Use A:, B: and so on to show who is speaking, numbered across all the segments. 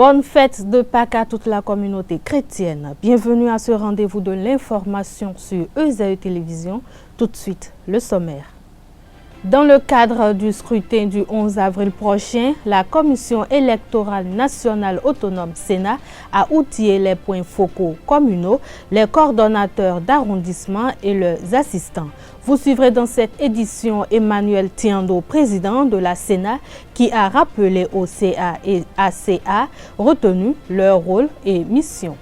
A: Bonne fête de Pâques à toute la communauté chrétienne. Bienvenue à ce rendez-vous de l'information sur EZAE Télévision. Tout de suite, le sommaire. Dans le cadre du scrutin du 11 avril prochain, la Commission électorale nationale autonome Sénat a outillé les points focaux communaux, les coordonnateurs d'arrondissement et leurs assistants. Vous suivrez dans cette édition Emmanuel Tiando, président de la Sénat, qui a rappelé au CA et ACA retenu leur rôle et mission.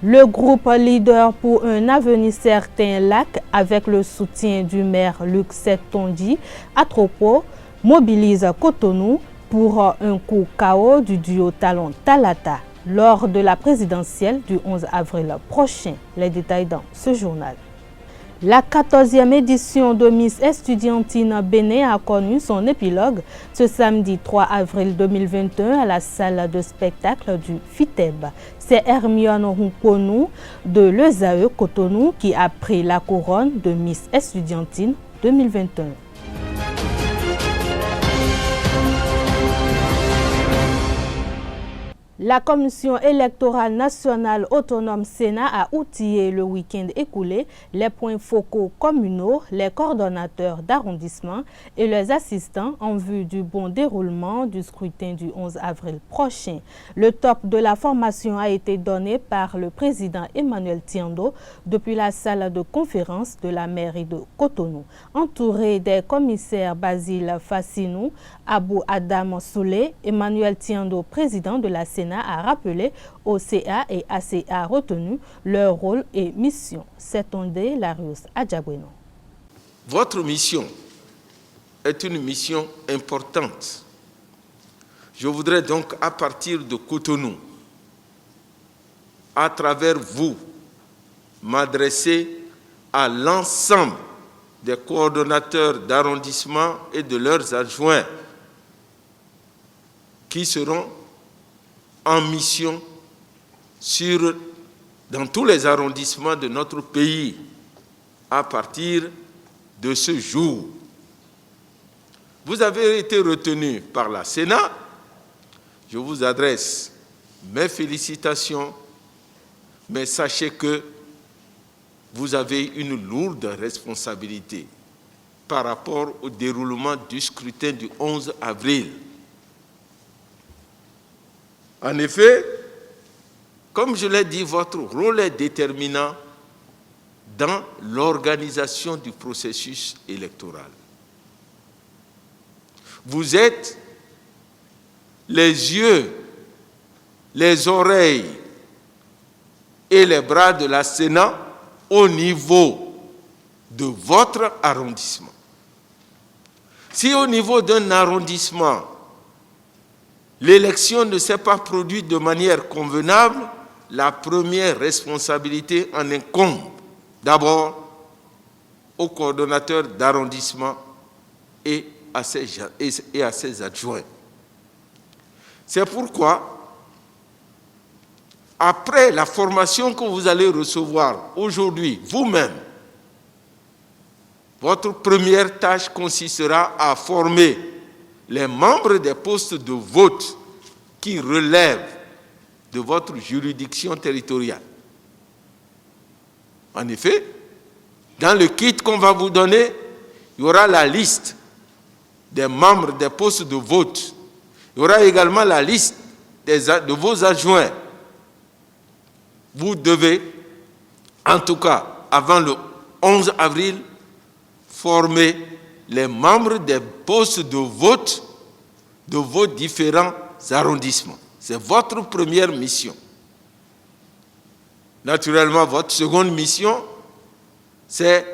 A: Le groupe Leader pour un avenir certain LAC, avec le soutien du maire Luc Setonji Atropo, mobilise Cotonou pour un coup KO du duo Talon Talata lors de la présidentielle du 11 avril prochain. Les détails dans ce journal. La 14e édition de Miss Estudiantine Bénin a connu son épilogue ce samedi 3 avril 2021 à la salle de spectacle du FITEB. C'est Hermione Runkonou de l'EZAE Cotonou qui a pris la couronne de Miss Estudiantine 2021. La Commission électorale nationale autonome Sénat a outillé le week-end écoulé les points focaux communaux, les coordonnateurs d'arrondissement et les assistants en vue du bon déroulement du scrutin du 11 avril prochain. Le top de la formation a été donné par le président Emmanuel Tiando depuis la salle de conférence de la mairie de Cotonou. Entouré des commissaires Basile Fassinou, Abou Adam Soulé, Emmanuel Tiando, président de la Sénat, a rappelé au CA et ACA retenu leur rôle et mission. Setondé Larius Adjabweno.
B: Votre mission est une mission importante. Je voudrais donc, à partir de Cotonou, à travers vous, m'adresser à l'ensemble des coordonnateurs d'arrondissement et de leurs adjoints qui seront en mission dans tous les arrondissements de notre pays à partir de ce jour. Vous avez été retenu par la Sénat. Je vous adresse mes félicitations, mais sachez que vous avez une lourde responsabilité par rapport au déroulement du scrutin du 11 avril. En effet, comme je l'ai dit, votre rôle est déterminant dans l'organisation du processus électoral. Vous êtes les yeux, les oreilles et les bras de la Sénat au niveau de votre arrondissement. Si au niveau d'un arrondissement, l'élection ne s'est pas produite de manière convenable, la première responsabilité en incombe d'abord au coordonnateur d'arrondissement et à ses adjoints. C'est pourquoi, après la formation que vous allez recevoir aujourd'hui, vous-même, votre première tâche consistera à former les membres des postes de vote qui relèvent de votre juridiction territoriale. En effet, dans le kit qu'on va vous donner, il y aura la liste des membres des postes de vote. Il y aura également la liste de vos adjoints. Vous devez, en tout cas avant le 11 avril, former les membres des postes de vote de vos différents arrondissements. C'est votre première mission. Naturellement, votre seconde mission, c'est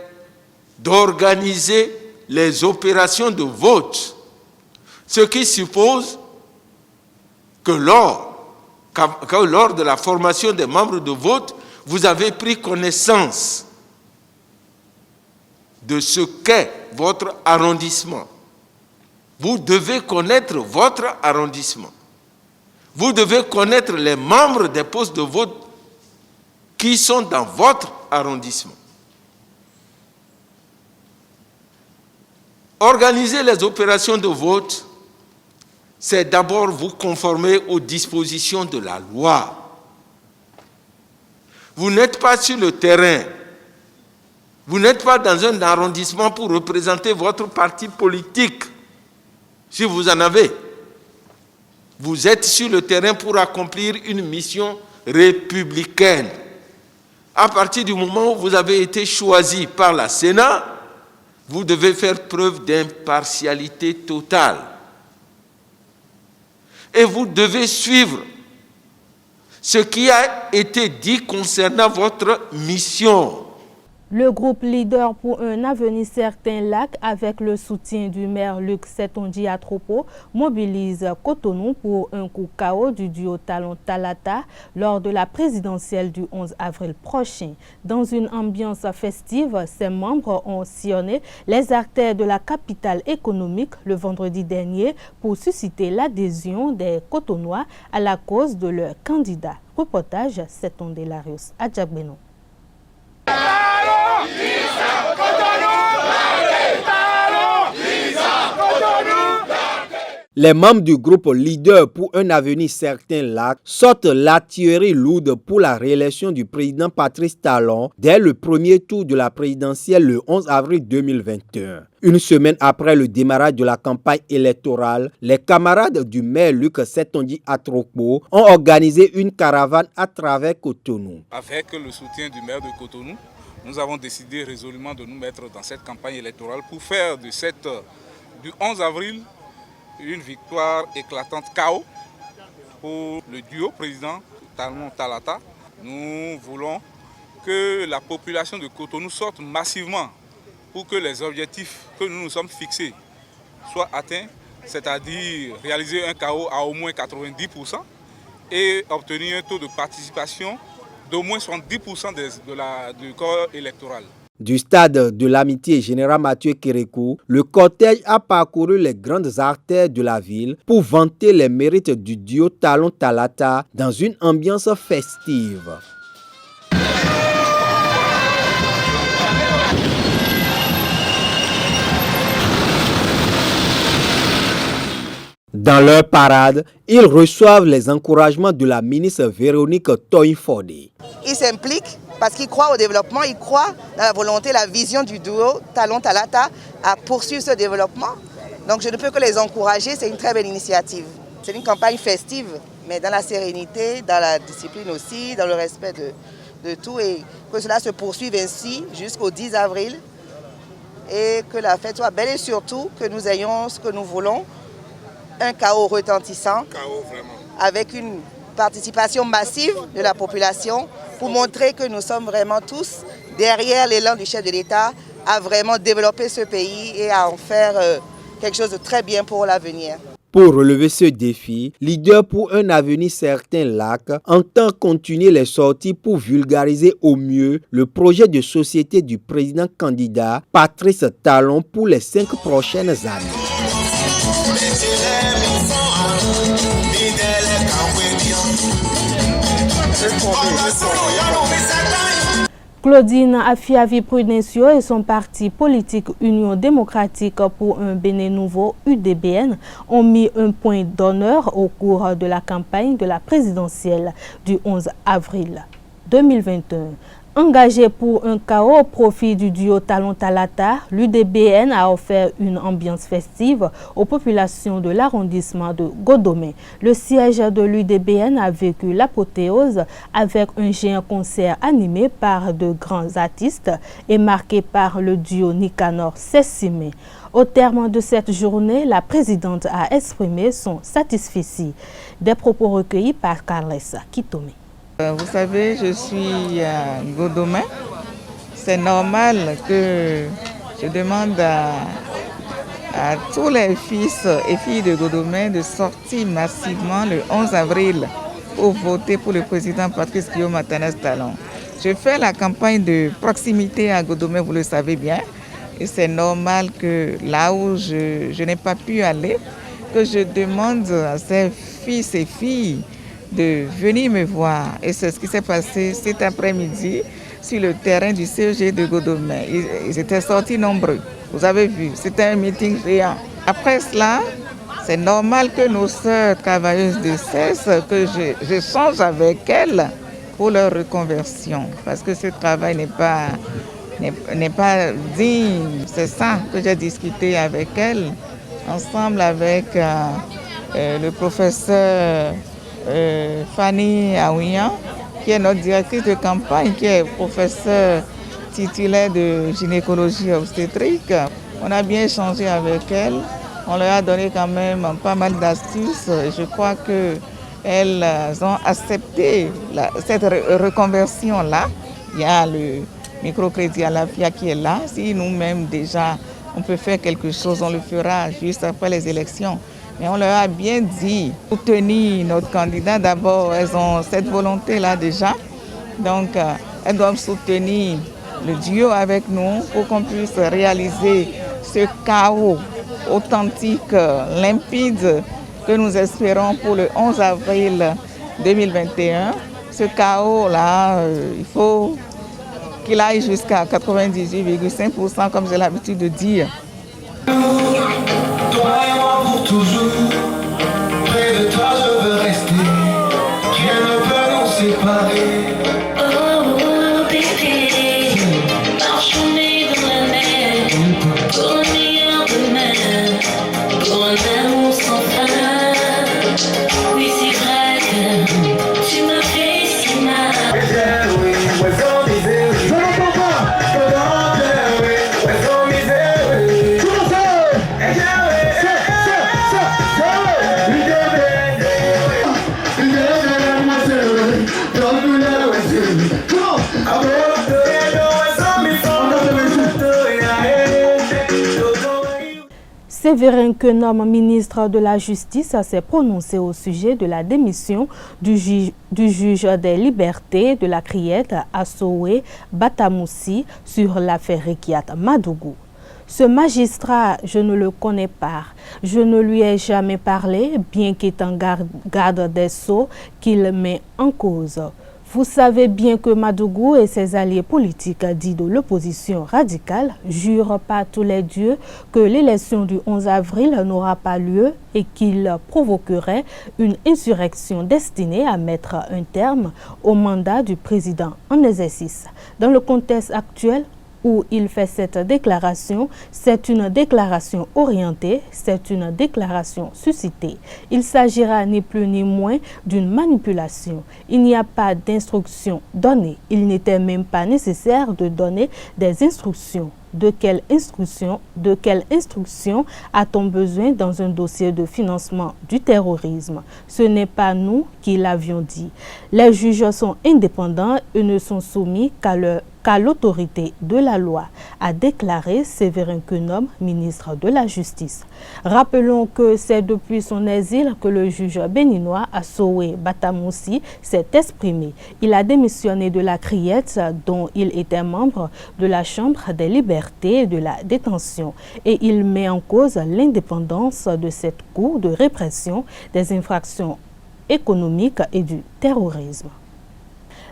B: d'organiser les opérations de vote, ce qui suppose que lors de la formation des membres de vote, vous avez pris connaissance de ce qu'est votre arrondissement. Vous devez connaître votre arrondissement. Vous devez connaître les membres des postes de vote qui sont dans votre arrondissement. Organiser les opérations de vote c'est d'abord vous conformer aux dispositions de la loi. Vous n'êtes pas sur le terrain. Vous n'êtes pas dans un arrondissement pour représenter votre parti politique, si vous en avez. Vous êtes sur le terrain pour accomplir une mission républicaine. À partir du moment où vous avez été choisi par la Sénat, vous devez faire preuve d'impartialité totale. Et vous devez suivre ce qui a été dit concernant votre mission.
A: Le groupe Leader pour un avenir certain LAC, avec le soutien du maire Luc Setonji Atropo, mobilise Cotonou pour un coup KO du duo Talon Talata lors de la présidentielle du 11 avril prochain. Dans une ambiance festive, ses membres ont sillonné les artères de la capitale économique le vendredi dernier pour susciter l'adhésion des Cotonois à la cause de leur candidat. Reportage Seton Delarius Adjagbeno.
C: Les membres du groupe Leader pour un avenir certain LAC sortent l'artillerie lourde pour la réélection du président Patrice Talon dès le premier tour de la présidentielle le 11 avril 2021. Une semaine après le démarrage de la campagne électorale, les camarades du maire Luc Setonji Atropo ont organisé une caravane à travers Cotonou.
D: Avec le soutien du maire de Cotonou, nous avons décidé résolument de nous mettre dans cette campagne électorale pour faire du 11 avril une victoire éclatante KO pour le duo président Talon Talata. Nous voulons que la population de Cotonou sorte massivement pour que les objectifs que nous nous sommes fixés soient atteints, c'est-à-dire réaliser un KO à au moins 90% et obtenir un taux de participation d'au moins 70% du corps électoral.
C: Du stade de l'amitié général Mathieu Kérékou, le cortège a parcouru les grandes artères de la ville pour vanter les mérites du duo Talon Talata dans une ambiance festive. Dans leur parade, ils reçoivent les encouragements de la ministre Véronique Toye-Forde.
E: Ils s'impliquent parce qu'ils croient au développement, ils croient dans la volonté, la vision du duo Talon Talata à poursuivre ce développement. Donc je ne peux que les encourager, c'est une très belle initiative. C'est une campagne festive, mais dans la sérénité, dans la discipline aussi, dans le respect de tout, et que cela se poursuive ainsi jusqu'au 10 avril et que la fête soit belle et surtout que nous ayons ce que nous voulons, un chaos retentissant, avec une participation massive de la population pour montrer que nous sommes vraiment tous derrière l'élan du chef de l'État à vraiment développer ce pays et à en faire quelque chose de très bien pour l'avenir.
C: Pour relever ce défi, Leader pour un avenir certain LAC entend continuer les sorties pour vulgariser au mieux le projet de société du président candidat Patrice Talon pour les 5 prochaines années.
A: Claudine Afiavi Prudencio et son parti politique Union démocratique pour un Bénin nouveau, UDBN, ont mis un point d'honneur au cours de la campagne de la présidentielle du 11 avril 2021. Engagé pour un chaos au profit du duo Talon Talata, l'UDBN a offert une ambiance festive aux populations de l'arrondissement de Godomé. Le siège de l'UDBN a vécu l'apothéose avec un géant concert animé par de grands artistes et marqué par le duo Nicanor Sessimé. Au terme de cette journée, la présidente a exprimé son satisfecit. Des propos recueillis par Carles Kitome.
F: Vous savez, je suis à Godomé. C'est normal que je demande à tous les fils et filles de Godomé de sortir massivement le 11 avril pour voter pour le président Patrice Guillaume Atanas Talon. Je fais la campagne de proximité à Godomé, vous le savez bien. Et c'est normal que là où je n'ai pas pu aller, que je demande à ces fils et filles de venir me voir. Et c'est ce qui s'est passé cet après-midi sur le terrain du CEG de Godomé. Ils étaient sortis nombreux. Vous avez vu, c'était un meeting géant. Après cela, C'est normal que nos sœurs travailleuses de cesse, que j'échange avec elles pour leur reconversion. Parce que ce travail n'est pas digne. C'est ça que j'ai discuté avec elles, ensemble avec le professeur Fanny Aouyan, qui est notre directrice de campagne, qui est professeure titulaire de gynécologie obstétrique. On a bien échangé avec elle. On leur a donné quand même pas mal d'astuces. Je crois qu'elles ont accepté cette reconversion-là. Il y a le microcrédit à la FIA qui est là. Si nous-mêmes déjà on peut faire quelque chose, on le fera juste après les élections. Mais on leur a bien dit, soutenir notre candidat, d'abord, elles ont cette volonté-là déjà. Donc, elles doivent soutenir le duo avec nous pour qu'on puisse réaliser ce chaos authentique, limpide que nous espérons pour le 11 avril 2021. Ce chaos-là, il faut qu'il aille jusqu'à 98,5%, comme j'ai l'habitude de dire.
G: Toi et moi pour toujours, près de toi je veux rester, rien ne peut nous séparer.
H: Oh bébé, marchons dans la mer, pour le meilleur demain, pour un amour sans fin. Oui c'est vrai que tu m'as fait si mal.
A: Séverin Quenom, ministre de la Justice, s'est prononcé au sujet de la démission du juge des libertés de la Criette Assowe Batamoussi sur l'affaire Rekiat Madougou. Ce magistrat, je ne le connais pas. Je ne lui ai jamais parlé, bien qu'étant garde des Sceaux qu'il met en cause. Vous savez bien que Madougou et ses alliés politiques dits de l'opposition radicale jurent par tous les dieux que l'élection du 11 avril n'aura pas lieu et qu'il provoquerait une insurrection destinée à mettre un terme au mandat du président en exercice. Dans le contexte actuel, où il fait cette déclaration, c'est une déclaration orientée, c'est une déclaration suscitée. Il s'agira ni plus ni moins d'une manipulation. Il n'y a pas d'instruction donnée. Il n'était même pas nécessaire de donner des instructions. De quelle instruction a-t-on besoin dans un dossier de financement du terrorisme? Ce n'est pas nous qui l'avions dit. Les juges sont indépendants et ne sont soumis qu'à l'autorité de la loi, a déclaré Séverin Quenom, ministre de la Justice. Rappelons que c'est depuis son exil que le juge béninois Assowe Batamoussi s'est exprimé. Il a démissionné de la Criette, dont il était membre de la Chambre des libertés et de la détention, et il met en cause l'indépendance de cette cour de répression des infractions économiques et du terrorisme.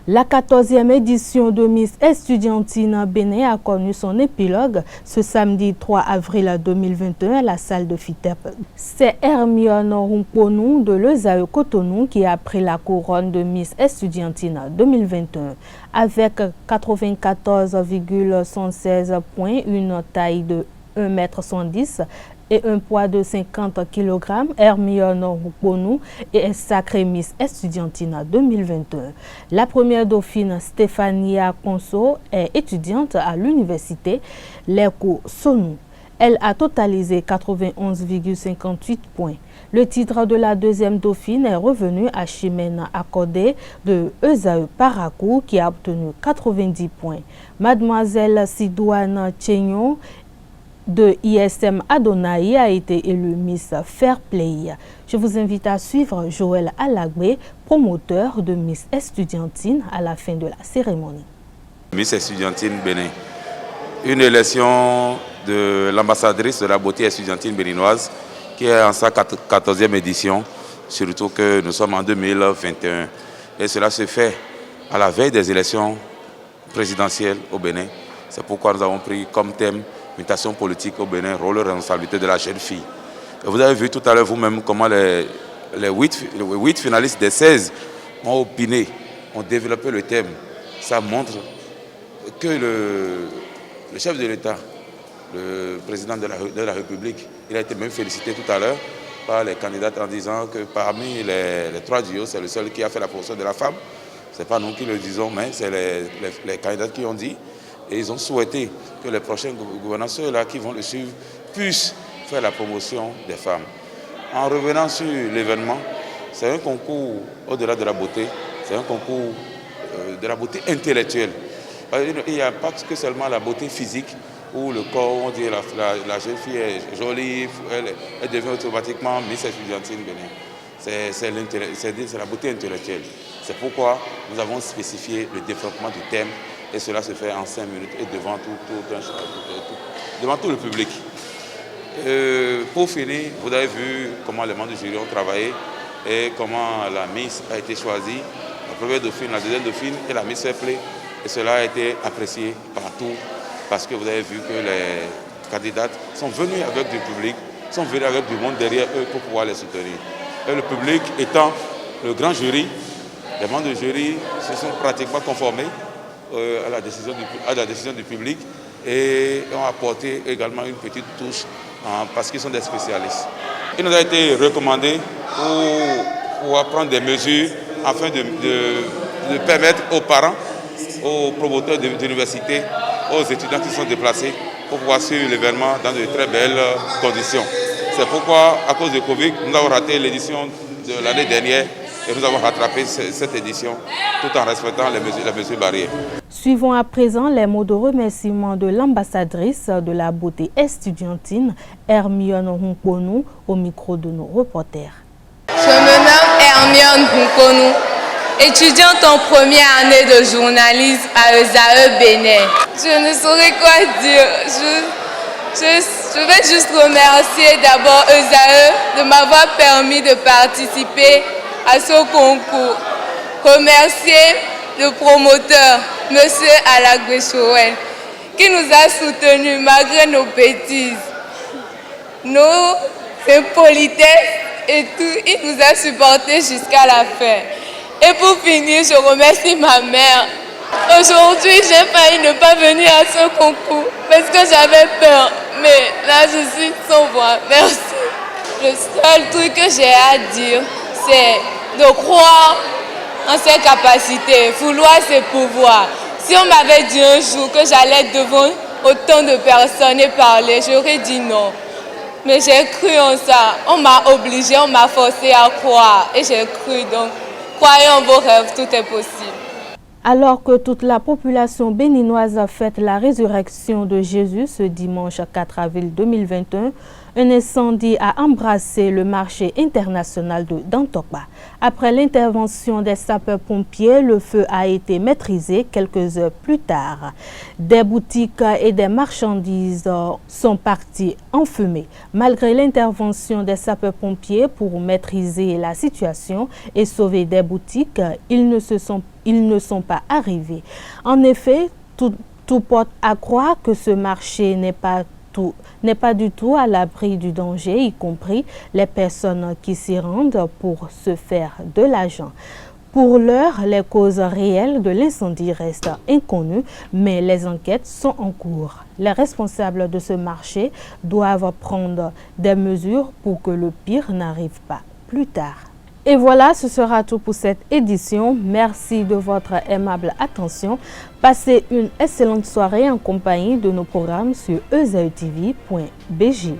A: La 14e édition de Miss Estudiantine Bénin a connu son épilogue ce samedi 3 avril 2021 à la salle de FITEP. C'est Hermione Rumponou de l'ESAE Cotonou qui a pris la couronne de Miss Estudiantine 2021. Avec 94,116 points, une taille de 1,110 m et un poids de 50 kg, Hermione Rumponou est sacrée Miss Estudiantine 2021. La première dauphine Stéphania Conso est étudiante à l'université Lerco Sonou. Elle a totalisé 91,58 points. Le titre de la deuxième dauphine est revenu à Chimène Accordé de ESAE Parakou qui a obtenu 90 points. Mademoiselle Sidouane Tchénion de ISM Adonai a été élue Miss Fair Play. Je vous invite à suivre Joël Alagbe, promoteur de Miss Estudiantine, à la fin de la cérémonie.
I: Miss Estudiantine Bénin, une élection de l'ambassadrice de la beauté estudiantine béninoise qui est en sa 14e édition, surtout que nous sommes en 2021. Et cela se fait à la veille des élections présidentielles au Bénin. C'est pourquoi nous avons pris comme thème mutation politique au Bénin, rôle et responsabilité de la jeune fille. Vous avez vu tout à l'heure vous-même comment les 8 finalistes des 16 ont opiné, ont développé le thème. Ça montre que le chef de l'État, le président de la République, il a été même félicité tout à l'heure par les candidats en disant que parmi les 3 duos, c'est le seul qui a fait la promotion de la femme. Ce n'est pas nous qui le disons, mais c'est les candidats qui ont dit. Et ils ont souhaité que les prochains gouvernants, ceux-là qui vont le suivre, puissent faire la promotion des femmes. En revenant sur l'événement, c'est un concours au-delà de la beauté, c'est un concours de la beauté intellectuelle. Il n'y a pas que seulement la beauté physique, où le corps, on dit la jeune fille est jolie, elle devient automatiquement Miss Estudiantine Bénin. C'est la beauté intellectuelle. C'est pourquoi nous avons spécifié le développement du thème, et cela se fait en 5 minutes et devant tout le public. Pour finir, vous avez vu comment les membres du jury ont travaillé et comment la Miss a été choisie, la première dauphine, la deuxième dauphine et la Miss Fair Play. Et cela a été apprécié partout parce que vous avez vu que les candidates sont venues avec du public, sont venues avec du monde derrière eux pour pouvoir les soutenir. Et le public étant le grand jury, les membres du jury se sont pratiquement conformés à la décision du public et ont apporté également une petite touche parce qu'ils sont des spécialistes. Il nous a été recommandé pour prendre des mesures afin de permettre aux parents, aux promoteurs d'université, aux étudiants qui sont déplacés pour pouvoir suivre l'événement dans de très belles conditions. C'est pourquoi, à cause de Covid, nous avons raté l'édition de l'année dernière et nous avons rattrapé cette édition tout en respectant les mesures barrières.
A: Suivons à présent les mots de remerciement de l'ambassadrice de la beauté estudiantine, Hermione Hunkonou, au micro de nos reporters.
J: Je me nomme Hermione Hunkonou, étudiante en première année de journalisme à ESAE Bénin. Je ne saurais quoi dire. Je vais juste remercier d'abord ESAE de m'avoir permis de participer à ce concours. Remercier le promoteur, M. Alagbechouen, qui nous a soutenus malgré nos bêtises, nos impolitesses et tout. Il nous a supportés jusqu'à la fin. Et pour finir, je remercie ma mère. Aujourd'hui, j'ai failli ne pas venir à ce concours parce que j'avais peur. Mais là, je suis sans voix. Merci. Le seul truc que j'ai à dire, c'est de croire en ses capacités, vouloir ses pouvoirs. Si on m'avait dit un jour que j'allais devant autant de personnes et parler, j'aurais dit non. Mais j'ai cru en ça. On m'a obligé, on m'a forcé à croire. Et j'ai cru. Donc, croyez en vos rêves, tout est possible.
A: Alors que toute la population béninoise fête la résurrection de Jésus ce dimanche 4 avril 2021, un incendie a embrassé le marché international de Dantokba. Après l'intervention des sapeurs-pompiers, le feu a été maîtrisé quelques heures plus tard. Des boutiques et des marchandises sont parties en fumée. Malgré l'intervention des sapeurs-pompiers pour maîtriser la situation et sauver des boutiques, ils ne sont pas arrivés. En effet, tout porte à croire que ce marché n'est pas du tout à l'abri du danger, y compris les personnes qui s'y rendent pour se faire de l'argent. Pour l'heure, les causes réelles de l'incendie restent inconnues, mais les enquêtes sont en cours. Les responsables de ce marché doivent prendre des mesures pour que le pire n'arrive pas plus tard. Et voilà, ce sera tout pour cette édition. Merci de votre aimable attention. Passez une excellente soirée en compagnie de nos programmes sur ezaetv.bj.